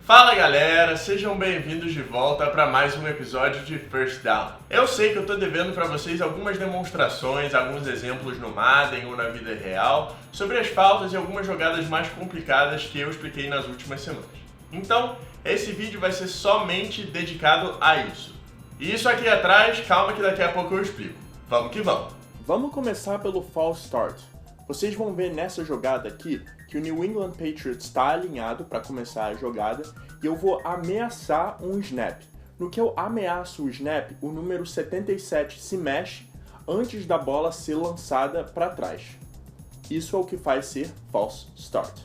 Fala galera, sejam bem-vindos de volta para mais um episódio de First Down. Eu sei que eu tô devendo para vocês algumas demonstrações, alguns exemplos no Madden ou na vida real sobre as faltas e algumas jogadas mais complicadas que eu expliquei nas últimas semanas. Então, esse vídeo vai ser somente dedicado a isso. E isso aqui atrás, calma que daqui a pouco eu explico. Vamos que vamos! Vamos começar pelo false start. Vocês vão ver nessa jogada aqui que o New England Patriots está alinhado para começar a jogada e eu vou ameaçar um snap. No que eu ameaço o snap, o número 77 se mexe antes da bola ser lançada para trás. Isso é o que faz ser false start.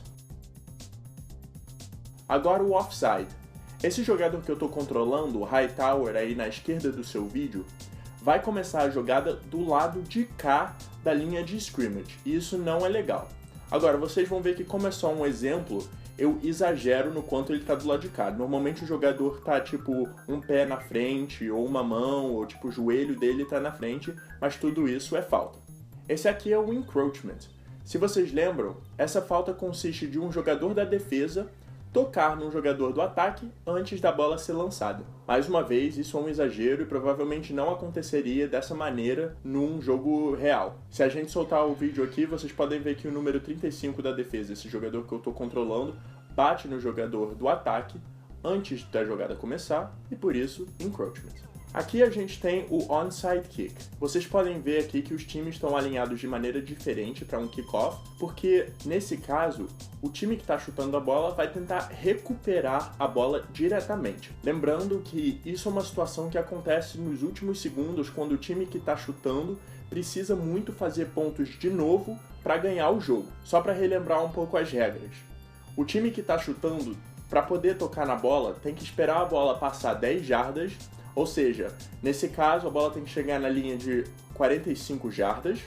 Agora o offside. Esse jogador que eu estou controlando, o Hightower aí na esquerda do seu vídeo, vai começar a jogada do lado de cá da linha de scrimmage, e isso não é legal. Agora, vocês vão ver que como é só um exemplo, eu exagero no quanto ele tá do lado de cá. Normalmente o jogador tá tipo um pé na frente, ou uma mão, ou tipo o joelho dele tá na frente, mas tudo isso é falta. Esse aqui é o encroachment. Se vocês lembram, essa falta consiste de um jogador da defesa tocar num jogador do ataque antes da bola ser lançada. Mais uma vez, isso é um exagero e provavelmente não aconteceria dessa maneira num jogo real. Se a gente soltar o vídeo aqui, vocês podem ver que o número 35 da defesa, esse jogador que eu estou controlando, bate no jogador do ataque antes da jogada começar e por isso, encroachment. Aqui a gente tem o onside kick. Vocês podem ver aqui que os times estão alinhados de maneira diferente para um kickoff, porque nesse caso, o time que está chutando a bola vai tentar recuperar a bola diretamente. Lembrando que isso é uma situação que acontece nos últimos segundos, quando o time que está chutando precisa muito fazer pontos de novo para ganhar o jogo. Só para relembrar um pouco as regras. O time que está chutando, para poder tocar na bola, tem que esperar a bola passar 10 jardas. Ou seja, nesse caso a bola tem que chegar na linha de 45 jardas,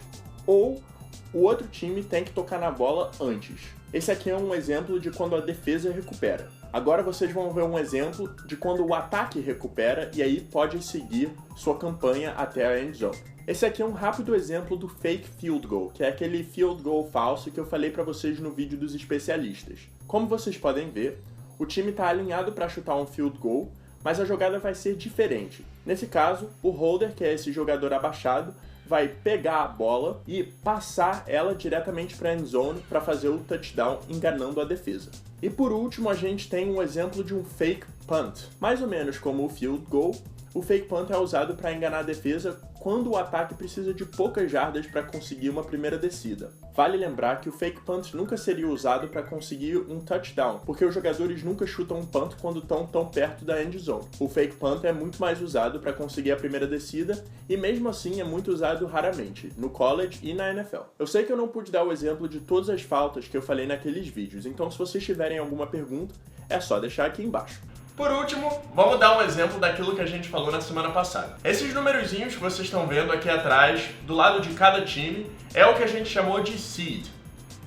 ou o outro time tem que tocar na bola antes. Esse aqui é um exemplo de quando a defesa recupera. Agora vocês vão ver um exemplo de quando o ataque recupera e aí pode seguir sua campanha até a end zone. Esse aqui é um rápido exemplo do fake field goal, que é aquele field goal falso que eu falei para vocês no vídeo dos especialistas. Como vocês podem ver, o time está alinhado para chutar um field goal, mas a jogada vai ser diferente. Nesse caso, o holder, que é esse jogador abaixado, vai pegar a bola e passar ela diretamente para a end zone para fazer o touchdown, enganando a defesa. E por último, a gente tem um exemplo de um fake punt. Mais ou menos como o field goal, o fake punt é usado para enganar a defesa quando o ataque precisa de poucas jardas para conseguir uma primeira descida. Vale lembrar que o fake punt nunca seria usado para conseguir um touchdown, porque os jogadores nunca chutam um punt quando estão tão perto da end zone. O fake punt é muito mais usado para conseguir a primeira descida e mesmo assim é muito usado raramente, no college e na NFL. Eu sei que eu não pude dar o exemplo de todas as faltas que eu falei naqueles vídeos, então se vocês tiverem alguma pergunta, é só deixar aqui embaixo. Por último, vamos dar um exemplo daquilo que a gente falou na semana passada. Esses numerozinhos que vocês estão vendo aqui atrás, do lado de cada time, é o que a gente chamou de seed.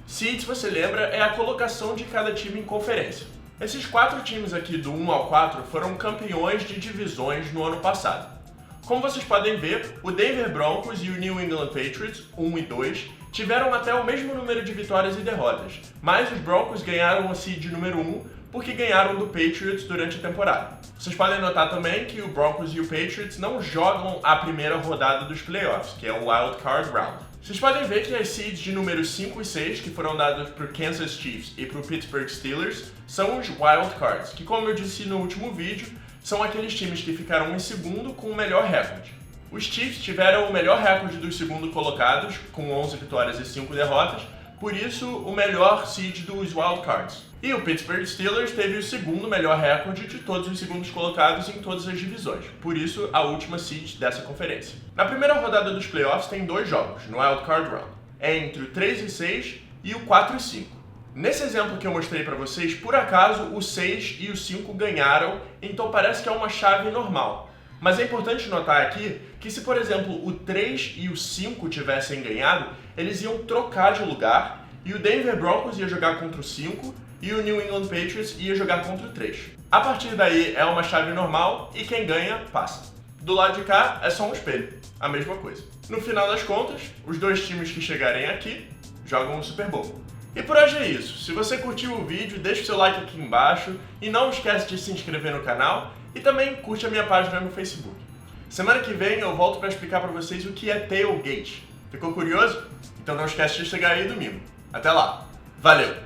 Seed, se você lembra, é a colocação de cada time em conferência. Esses 4 times aqui do 1 ao 4 foram campeões de divisões no ano passado. Como vocês podem ver, o Denver Broncos e o New England Patriots, 1 e 2, tiveram até o mesmo número de vitórias e derrotas, mas os Broncos ganharam o seed número 1 porque ganharam do Patriots durante a temporada. Vocês podem notar também que o Broncos e o Patriots não jogam a primeira rodada dos playoffs, que é o Wild Card Round. Vocês podem ver que as seeds de números 5 e 6, que foram dadas para o Kansas Chiefs e para o Pittsburgh Steelers, são os Wild Cards, que como eu disse no último vídeo, são aqueles times que ficaram em segundo com o melhor recorde. Os Chiefs tiveram o melhor recorde dos segundos colocados, com 11 vitórias e 5 derrotas, por isso o melhor seed dos Wild Cards. E o Pittsburgh Steelers teve o segundo melhor recorde de todos os segundos colocados em todas as divisões, por isso a última seed dessa conferência. Na primeira rodada dos playoffs tem 2 jogos, no Wild Card Round. É entre o 3 e 6 e o 4 e 5. Nesse exemplo que eu mostrei para vocês, por acaso o 6 e o 5 ganharam, então parece que é uma chave normal. Mas é importante notar aqui que se, por exemplo, o 3 e o 5 tivessem ganhado, eles iam trocar de lugar e o Denver Broncos ia jogar contra o 5 e o New England Patriots ia jogar contra o 3. A partir daí é uma chave normal e quem ganha, passa. Do lado de cá é só um espelho, a mesma coisa. No final das contas, os 2 times que chegarem aqui jogam o Super Bowl. E por hoje é isso. Se você curtiu o vídeo, deixa o seu like aqui embaixo e não esquece de se inscrever no canal e também curte a minha página no Facebook. Semana que vem eu volto para explicar para vocês o que é Tailgate. Ficou curioso? Então não esquece de chegar aí domingo. Até lá. Valeu!